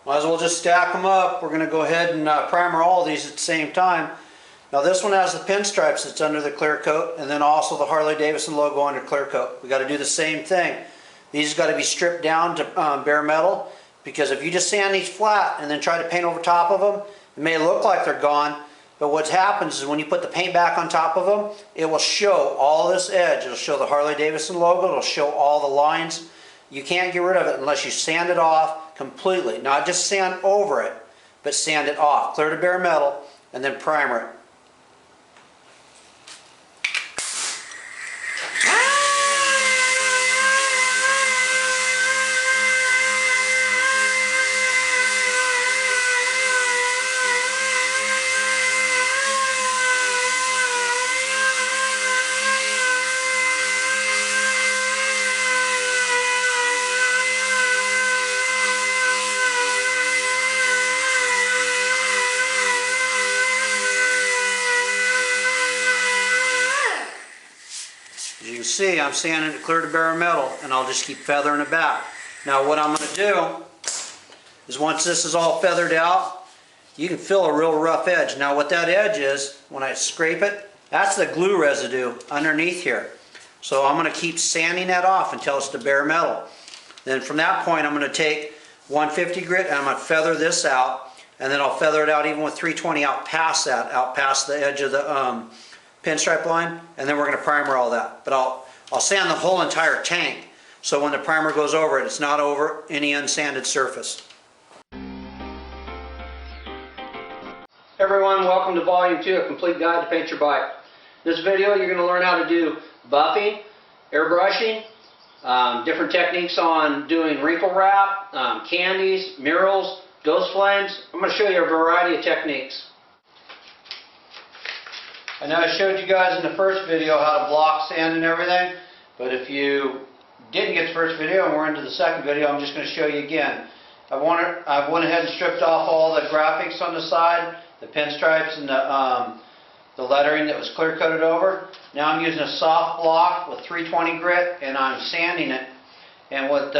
Might as well just stack them up. We're going to go ahead and primer all these at the same time. Now this one has the pinstripes that's under the clear coat, and then also the Harley Davidson logo under clear coat. We got to do the same thing. These got to be stripped down to bare metal, because if you just sand these flat and then try to paint over top of them, it may look like they're gone, but what happens is when you put the paint back on top of them, it will show all this edge. It'll show the Harley Davidson logo, it'll show all the lines. You can't get rid of it unless you sand it off completely. Not just sand over it, but sand it off. Clear to bare metal and then primer it. As you can see, I'm sanding it clear to bare metal, and I'll just keep feathering it back. Now what I'm going to do is, once this is all feathered out, you can feel a real rough edge. Now what that edge is, when I scrape it, that's the glue residue underneath here. So I'm going to keep sanding that off until it's to bare metal. Then from that point I'm going to take 150 grit and I'm going to feather this out, and then I'll feather it out even with 320 out past that, out past the edge of the pinstripe line, and then we're going to primer all that. But I'll sand the whole entire tank, so when the primer goes over it, it's not over any unsanded surface. Hey everyone, welcome to Volume 2, a complete guide to paint your bike. In this video you're going to learn how to do buffing, airbrushing, different techniques on doing wrinkle wrap, candies, murals, ghost flames. I'm going to show you a variety of techniques. I know I showed you guys in the first video how to block sand and everything, but if you didn't get the first video and we're into the second video, I'm just going to show you again. I went ahead and stripped off all the graphics on the side, the pinstripes and the lettering that was clear coated over. Now I'm using a soft block with 320 grit, and I'm sanding it. And what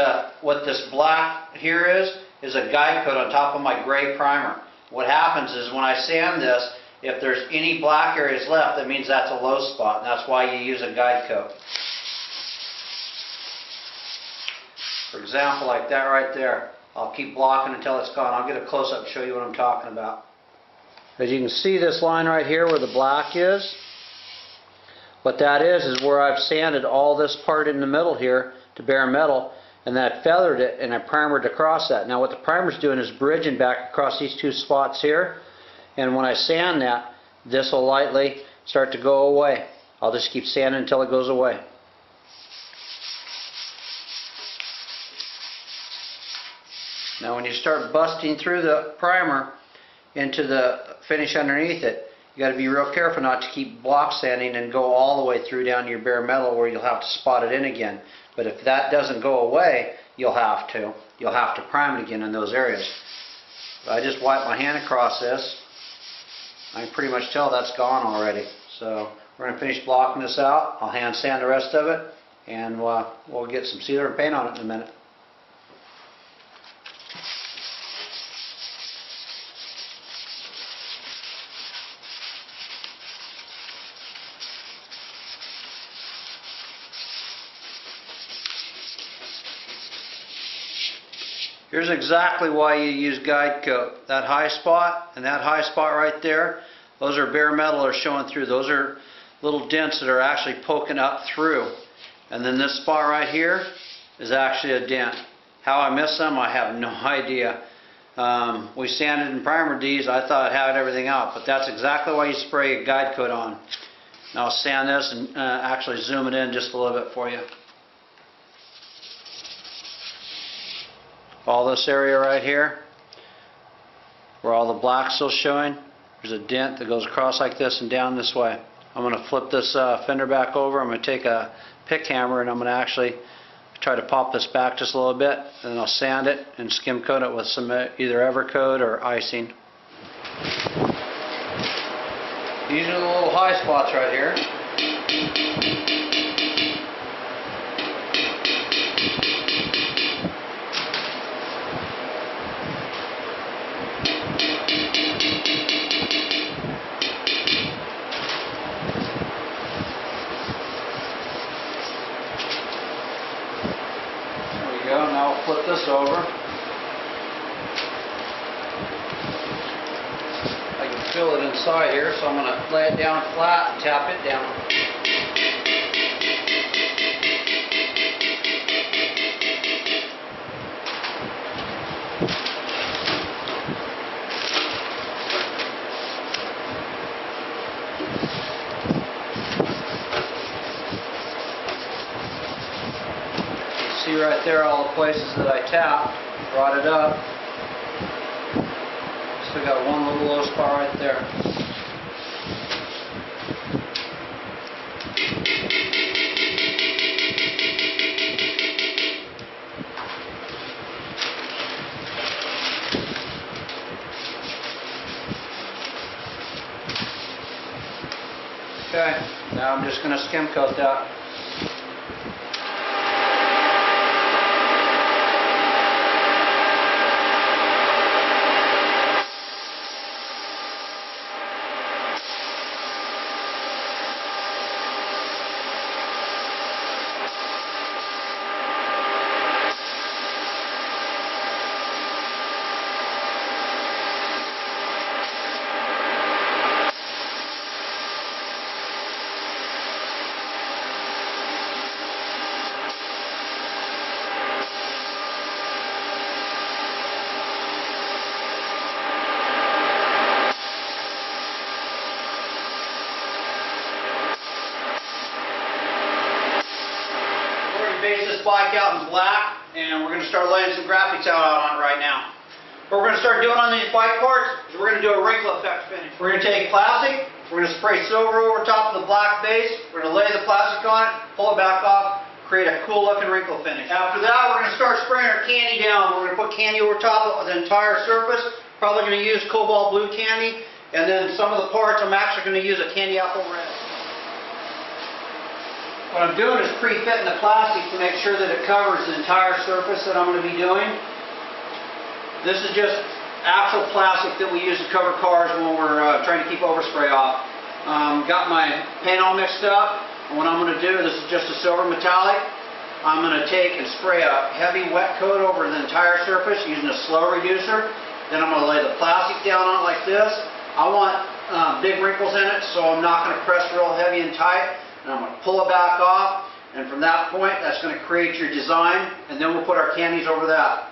this black here is a guide coat on top of my gray primer. What happens is when I sand this, if there's any black areas left, that means that's a low spot, and that's why you use a guide coat. For example, like that right there. I'll keep blocking until it's gone. I'll get a close-up and show you what I'm talking about. As you can see, this line right here where the black is, what that is where I've sanded all this part in the middle here to bare metal, and then I feathered it and I primered across that. Now what the primer's doing is bridging back across these two spots here. And when I sand that, this will lightly start to go away. I'll just keep sanding until it goes away. Now when you start busting through the primer into the finish underneath it, you got to be real careful not to keep block sanding and go all the way through down to your bare metal where you'll have to spot it in again. But if that doesn't go away, you'll have to prime it again in those areas. But I just wipe my hand across this. I can pretty much tell that's gone already. So we're going to finish blocking this out. I'll hand sand the rest of it, and we'll get some sealer and paint on it in a minute. Here's exactly why you use guide coat. That high spot and that high spot right there, those are bare metal are showing through. Those are little dents that are actually poking up through. And then this spot right here is actually a dent. How I missed them, I have no idea. We sanded and primered these. I thought I had everything out, but that's exactly why you spray a guide coat on. Now I'll sand this and actually zoom it in just a little bit for you. All this area right here, where all the black's still showing, there's a dent that goes across like this and down this way. I'm going to flip this fender back over. I'm going to take a pick hammer and I'm going to actually try to pop this back just a little bit, and then I'll sand it and skim coat it with some either Evercoat or icing. These are the little high spots right here. fill it inside here, so I'm going to lay it down flat and tap it down. See right there all the places that I tapped, brought it up. Still got one little low spot right there. Okay, now I'm just going to skim coat that. Base this bike out in black, and we're going to start laying some graphics out on it right now. What we're going to start doing on these bike parts is we're going to do a wrinkle effect finish. We're going to take plastic, we're going to spray silver over top of the black base, we're going to lay the plastic on it, pull it back off, create a cool looking wrinkle finish. After that, we're going to start spraying our candy down. We're going to put candy over top of the entire surface, probably going to use cobalt blue candy, and then some of the parts I'm actually going to use a candy apple red. What I'm doing is pre-fitting the plastic to make sure that it covers the entire surface that I'm going to be doing. This is just actual plastic that we use to cover cars when we're trying to keep overspray off. Got my paint all mixed up, and what I'm going to do, this is just a silver metallic. I'm going to take and spray a heavy wet coat over the entire surface using a slow reducer. Then I'm going to lay the plastic down on it like this. I want big wrinkles in it, so I'm not going to press real heavy and tight. And I'm going to pull it back off, and from that point, that's going to create your design, and then we'll put our candies over that.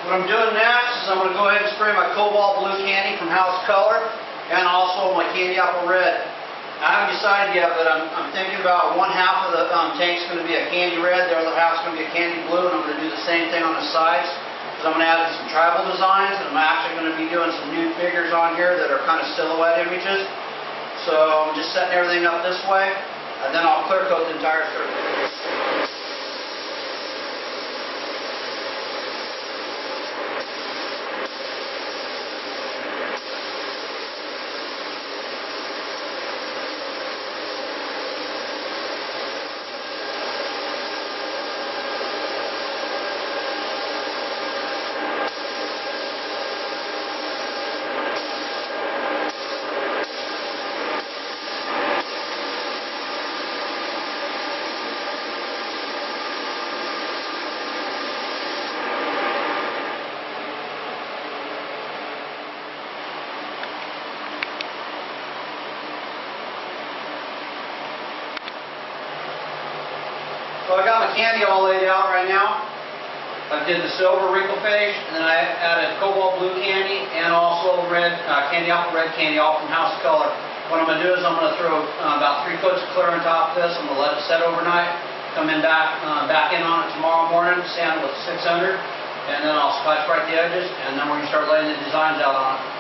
What I'm doing next is I'm going to go ahead and spray my cobalt blue candy from House Color and also my candy apple red. I haven't decided yet, but I'm thinking about one half of the tank's going to be a candy red, the other half's going to be a candy blue, and I'm going to do the same thing on the sides. Because I'm going to add some tribal designs, and I'm actually going to be doing some nude figures on here that are kind of silhouette images. So I'm just setting everything up this way, and then I'll clear coat the entire surface. So I got my candy all laid out right now. I did the silver wrinkle finish, and then I added cobalt blue candy and also red candy apple red candy, all from House Color. What I'm going to do is I'm going to throw about 3 coats of clear on top of this. I'm going to let it set overnight. Come in back in on it tomorrow morning, sand with 600, and then I'll scotch right the edges, and then we're going to start laying the designs out on it.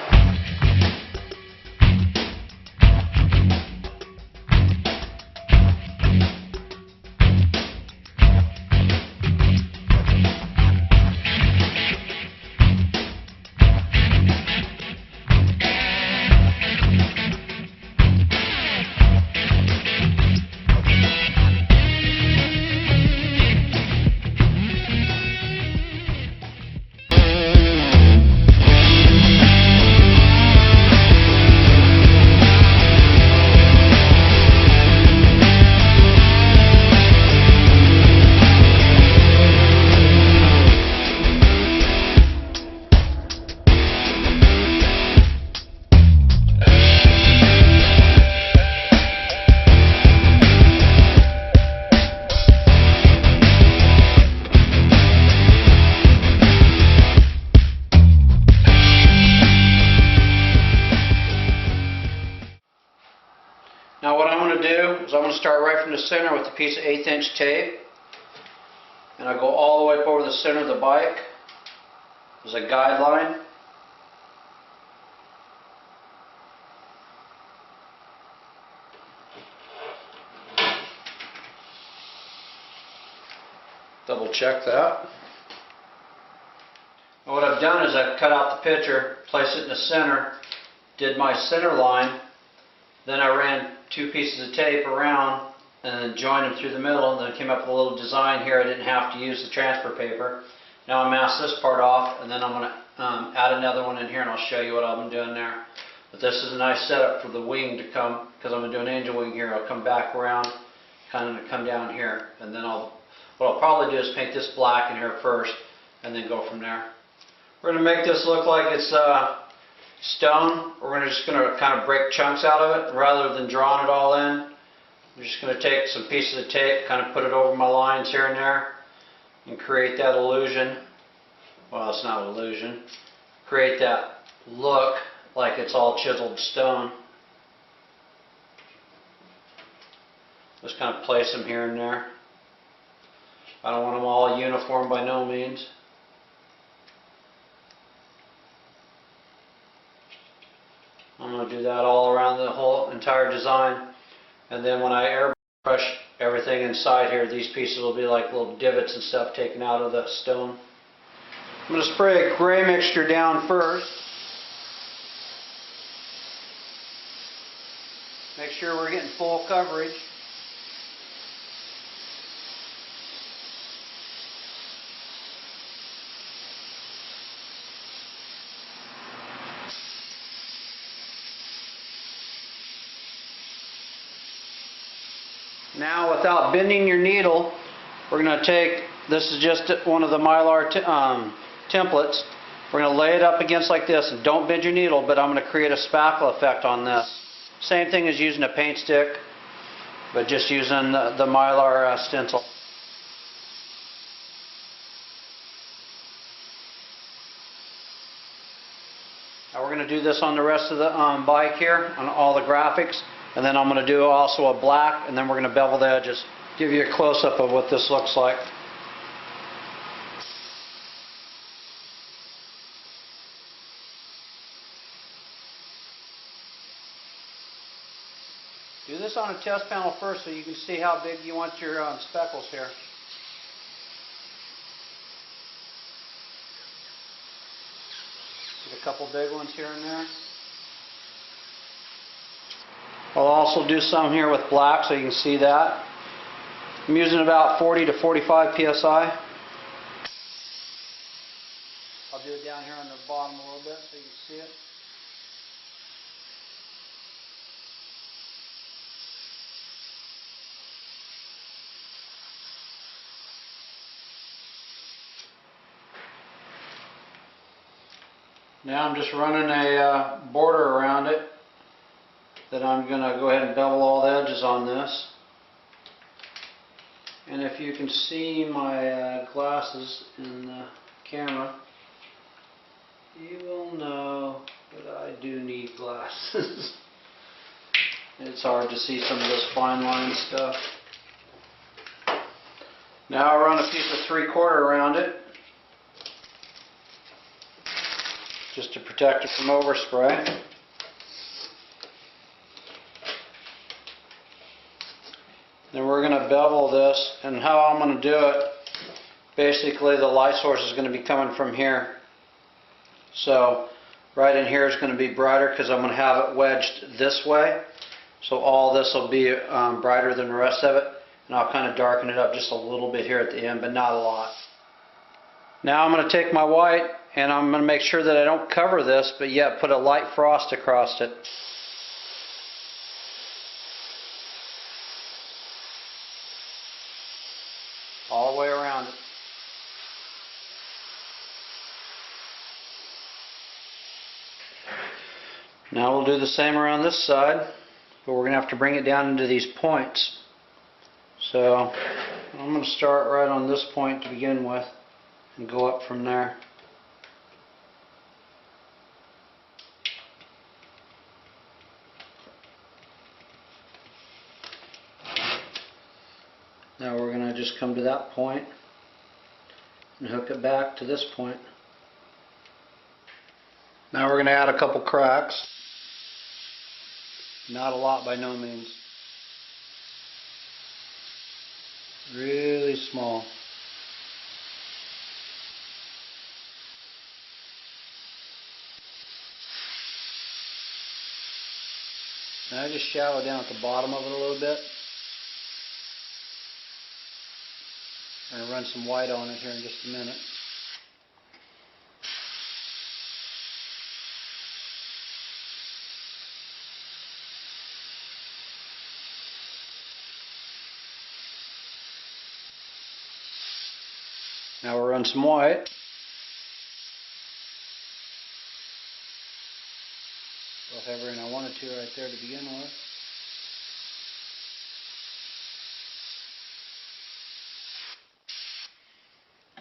the center with a piece of 1/8" tape, and I go all the way up over the center of the bike as a guideline. Double check that. And what I've done is I've cut out the picture, placed it in the center, did my center line, then I ran 2 pieces of tape around and then joined them through the middle, and then came up with a little design here. I didn't have to use the transfer paper. Now I mask this part off, and then I'm going to add another one in here, and I'll show you what I've been doing there. But this is a nice setup for the wing to come, because I'm going to do an angel wing here. I'll come back around, kind of come down here, and then what I'll probably do is paint this black in here first, and then go from there. We're going to make this look like it's stone. We're just going to kind of break chunks out of it, rather than drawing it all in. I'm just going to take some pieces of tape, kind of put it over my lines here and there, and create that illusion. Well, it's not an illusion. Create that look like it's all chiseled stone. Just kind of place them here and there. I don't want them all uniform by no means. I'm going to do that all around the whole entire design. And then when I airbrush everything inside here, these pieces will be like little divots and stuff taken out of the stone. I'm going to spray a gray mixture down first. Make sure we're getting full coverage. Now, without bending your needle, we're going to take, this is just one of the Mylar templates. We're going to lay it up against like this, and don't bend your needle, but I'm going to create a spackle effect on this. Same thing as using a paint stick, but just using the Mylar stencil. Now we're going to do this on the rest of the bike here, on all the graphics. And then I'm going to do also a black, and then we're going to bevel the edges. Give you a close-up of what this looks like. Do this on a test panel first so you can see how big you want your speckles here. Get a couple big ones here and there. I'll also do some here with black so you can see that. I'm using about 40 to 45 psi. I'll do it down here on the bottom a little bit so you can see it. Now I'm just running a border around it. Then I'm going to go ahead and bevel all the edges on this. And if you can see my glasses in the camera, you will know that I do need glasses. It's hard to see some of this fine line stuff. Now I run a piece of 3/4 around it, just to protect it from overspray. Then we're going to bevel this, and how I'm going to do it, basically the light source is going to be coming from here. So right in here is going to be brighter because I'm going to have it wedged this way. So all this will be brighter than the rest of it. And I'll kind of darken it up just a little bit here at the end, but not a lot. Now I'm going to take my white, and I'm going to make sure that I don't cover this, but yet put a light frost across it. All the way around it. Now we'll do the same around this side, but we're going to have to bring it down into these points. So I'm going to start right on this point to begin with and go up from there. come to that point and hook it back to this point. Now we're going to add a couple cracks. Not a lot by no means. Really small. And I just shallow down at the bottom of it a little bit. I'm going to run some white on it here in just a minute. Now we'll run some white. Well, heavier than I wanted to right there to begin with.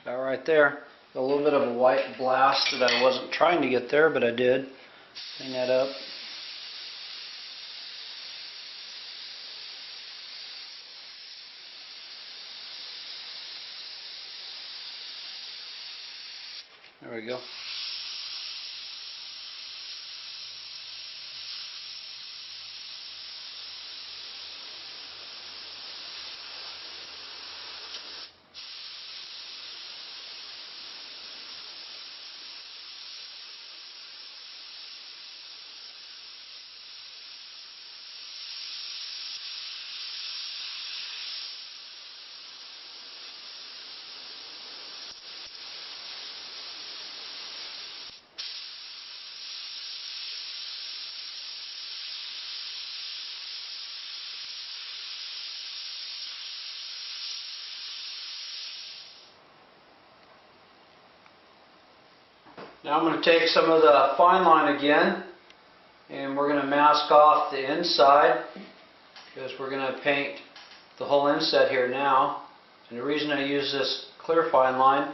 About right there. A little bit of a white blast that I wasn't trying to get there, but I did. Clean that up. There we go. Now I'm going to take some of the fine line again, and we're going to mask off the inside because we're going to paint the whole inset here now. And the reason I use this clear fine line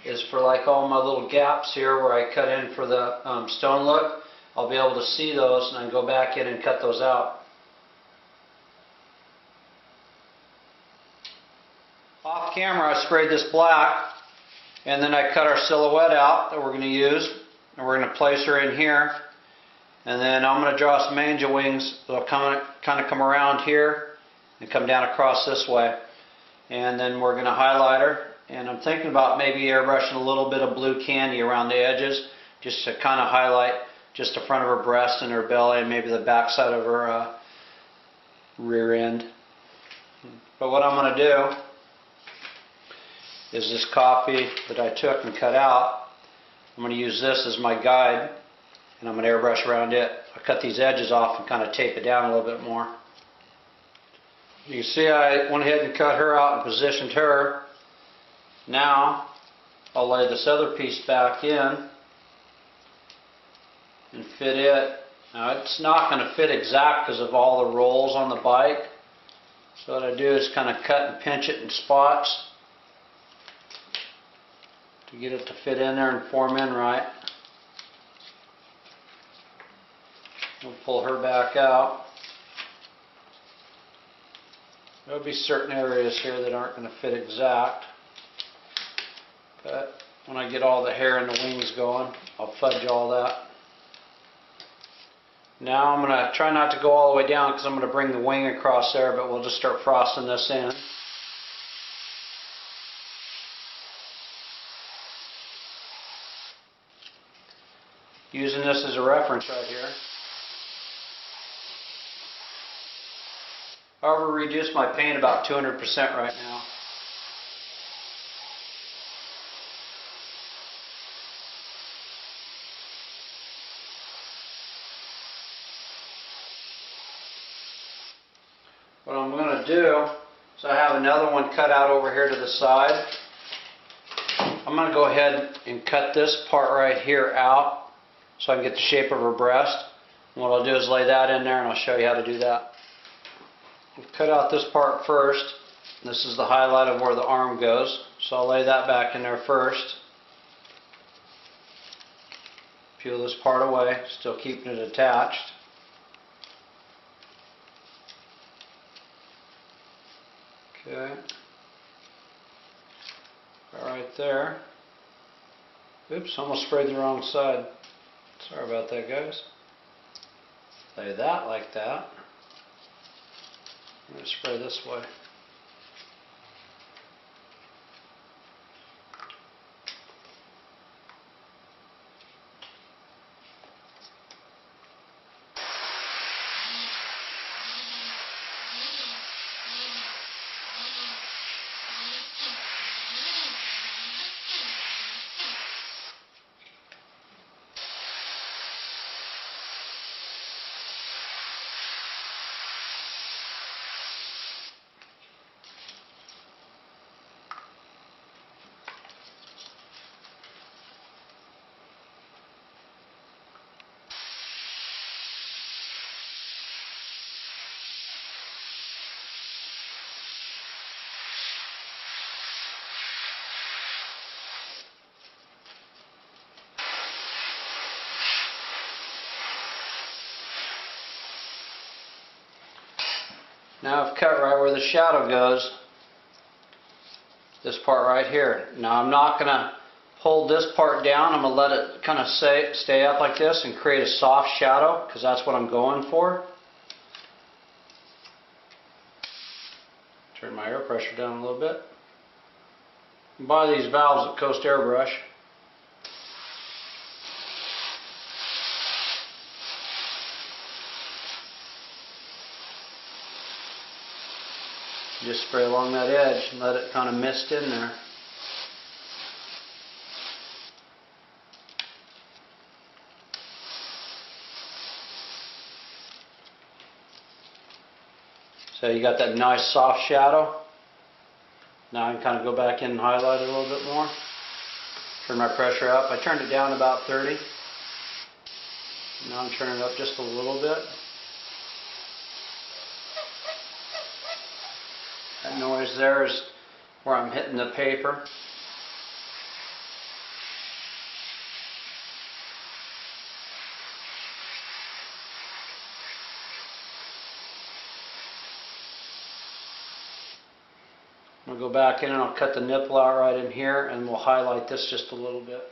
is for like all my little gaps here where I cut in for the stone look. I'll be able to see those and I can go back in and cut those out. Off camera I sprayed this black, and then I cut our silhouette out that we're going to use, and we're going to place her in here. And then I'm going to draw some angel wings that'll kind of come around here and come down across this way. And then we're going to highlight her. And I'm thinking about maybe airbrushing a little bit of blue candy around the edges just to kind of highlight just the front of her breast and her belly and maybe the back side of her rear end. But what I'm going to do is this copy that I took and cut out. I'm going to use this as my guide, and I'm going to airbrush around it. I cut these edges off and kind of tape it down a little bit more. You can see I went ahead and cut her out and positioned her. Now I'll lay this other piece back in and fit it. Now it's not going to fit exact because of all the rolls on the bike. So what I do is kind of cut and pinch it in spots to get it to fit in there and form in right. We'll pull her back out. There'll be certain areas here that aren't going to fit exact, but when I get all the hair and the wings going, I'll fudge all that. Now I'm going to try not to go all the way down because I'm going to bring the wing across there, but we'll just start frosting this in. Using this as a reference right here. However, reduced my paint about 200% right now. What I'm going to do is I have another one cut out over here to the side. I'm going to go ahead and cut this part right here out so I can get the shape of her breast. And what I'll do is lay that in there and I'll show you how to do that. We'll cut out this part first. This is the highlight of where the arm goes. So I'll lay that back in there first. Peel this part away, still keeping it attached. Okay. right there. Oops, almost sprayed the wrong side. Sorry about that, guys. Lay that like that. I'm going to spray this way. Now I've cut right where the shadow goes, this part right here. Now I'm not going to hold this part down. I'm going to let it kind of stay up like this and create a soft shadow, because that's what I'm going for. Turn my air pressure down a little bit. Buy these valves at Coast Airbrush. Just spray along that edge and let it kind of mist in there. So you got that nice soft shadow. Now I can kind of go back in and highlight it a little bit more. Turn my pressure up. I turned it down about 30. Now I'm turning it up just a little bit. That noise there is where I'm hitting the paper. I'm going to go back in and I'll cut the nipple out right in here, and we'll highlight this just a little bit.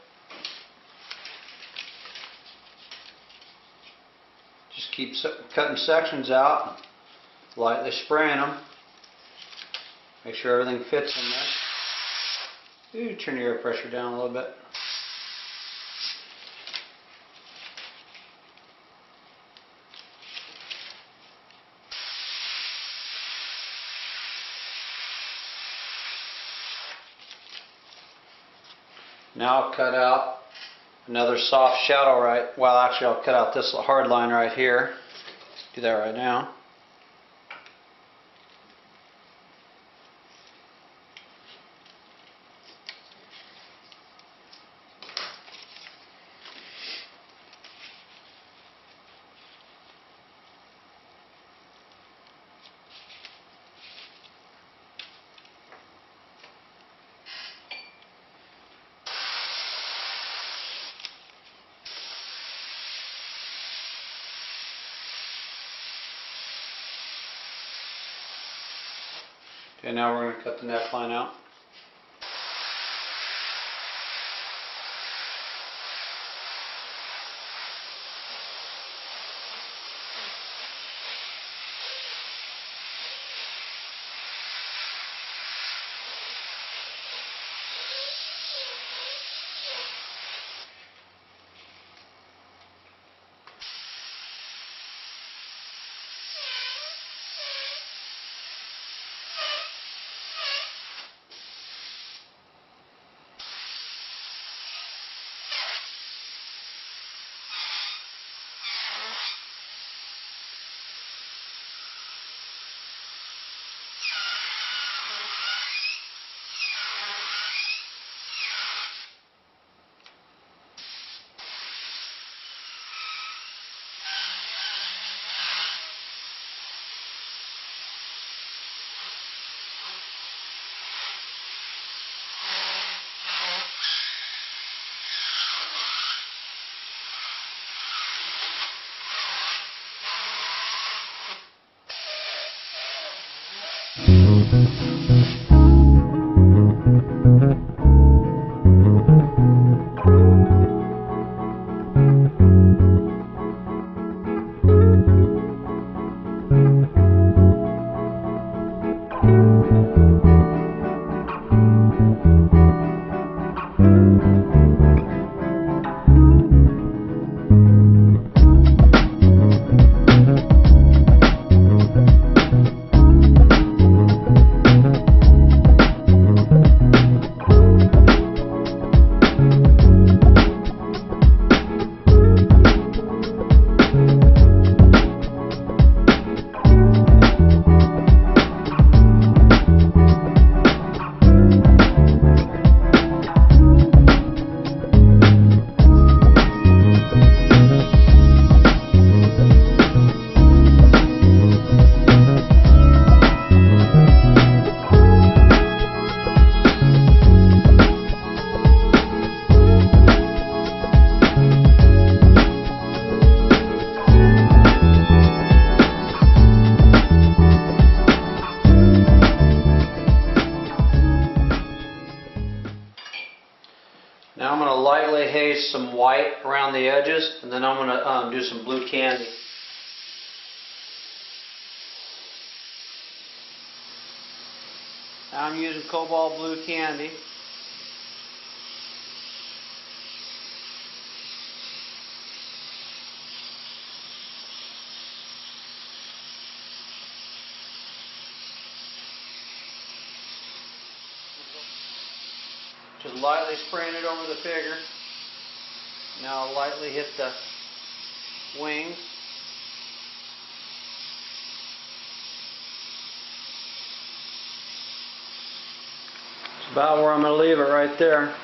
Just keep cutting sections out, lightly spraying them. Make sure everything fits in there. Ooh, turn your air pressure down a little bit. Now I'll cut out another soft shadow right. Well, actually I'll cut out this hard line right here. Do that right now. Okay, now we're going to cut the neckline out. Now I'm going to lightly haze some white around the edges, and then I'm going to do some blue candy. Now I'm using cobalt blue candy. Just lightly spraying it over the figure. Now I'll lightly hit the wings. It's about where I'm going to leave it right there.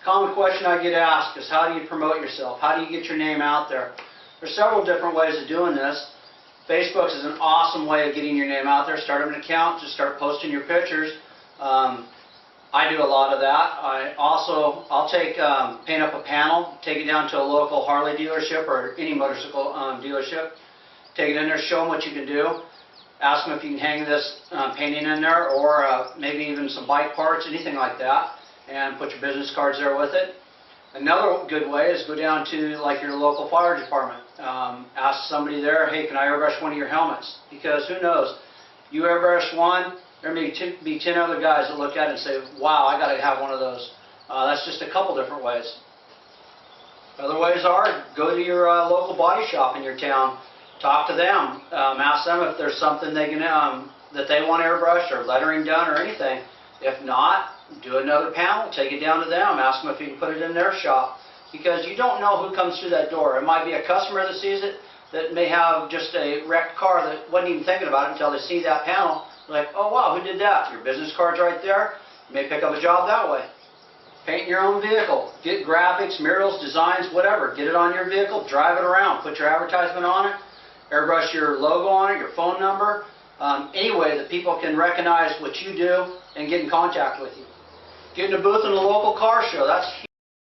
Common question I get asked is, how do you promote yourself? How do you get your name out there? There's several different ways of doing this. Facebook is an awesome way of getting your name out there. Start an account, just start posting your pictures. I do a lot of that. I'll paint up a panel, take it down to a local Harley dealership or any motorcycle dealership, take it in there, show them what you can do. Ask them if you can hang this painting in there, or maybe even some bike parts, anything like that, and put your business cards there with it. Another good way is go down to like your local fire department. Ask somebody there, hey, can I airbrush one of your helmets? Because who knows, you airbrush one, there may be 10 other guys that look at it and say, wow, I got to have one of those. That's just a couple different ways. Other ways are, go to your local body shop in your town, talk to them, ask them if there's something they can, that they want airbrushed or lettering done or anything. If not, do another panel, take it down to them, ask them if you can put it in their shop. Because you don't know who comes through that door. It might be a customer that sees it that may have just a wrecked car that wasn't even thinking about it until they see that panel. Like, oh wow, who did that? Your business card's right there. You may pick up a job that way. Paint your own vehicle. Get graphics, murals, designs, whatever. Get it on your vehicle, drive it around, put your advertisement on it, airbrush your logo on it, your phone number, any way that people can recognize what you do and get in contact with you. Get in a booth in a local car show. That's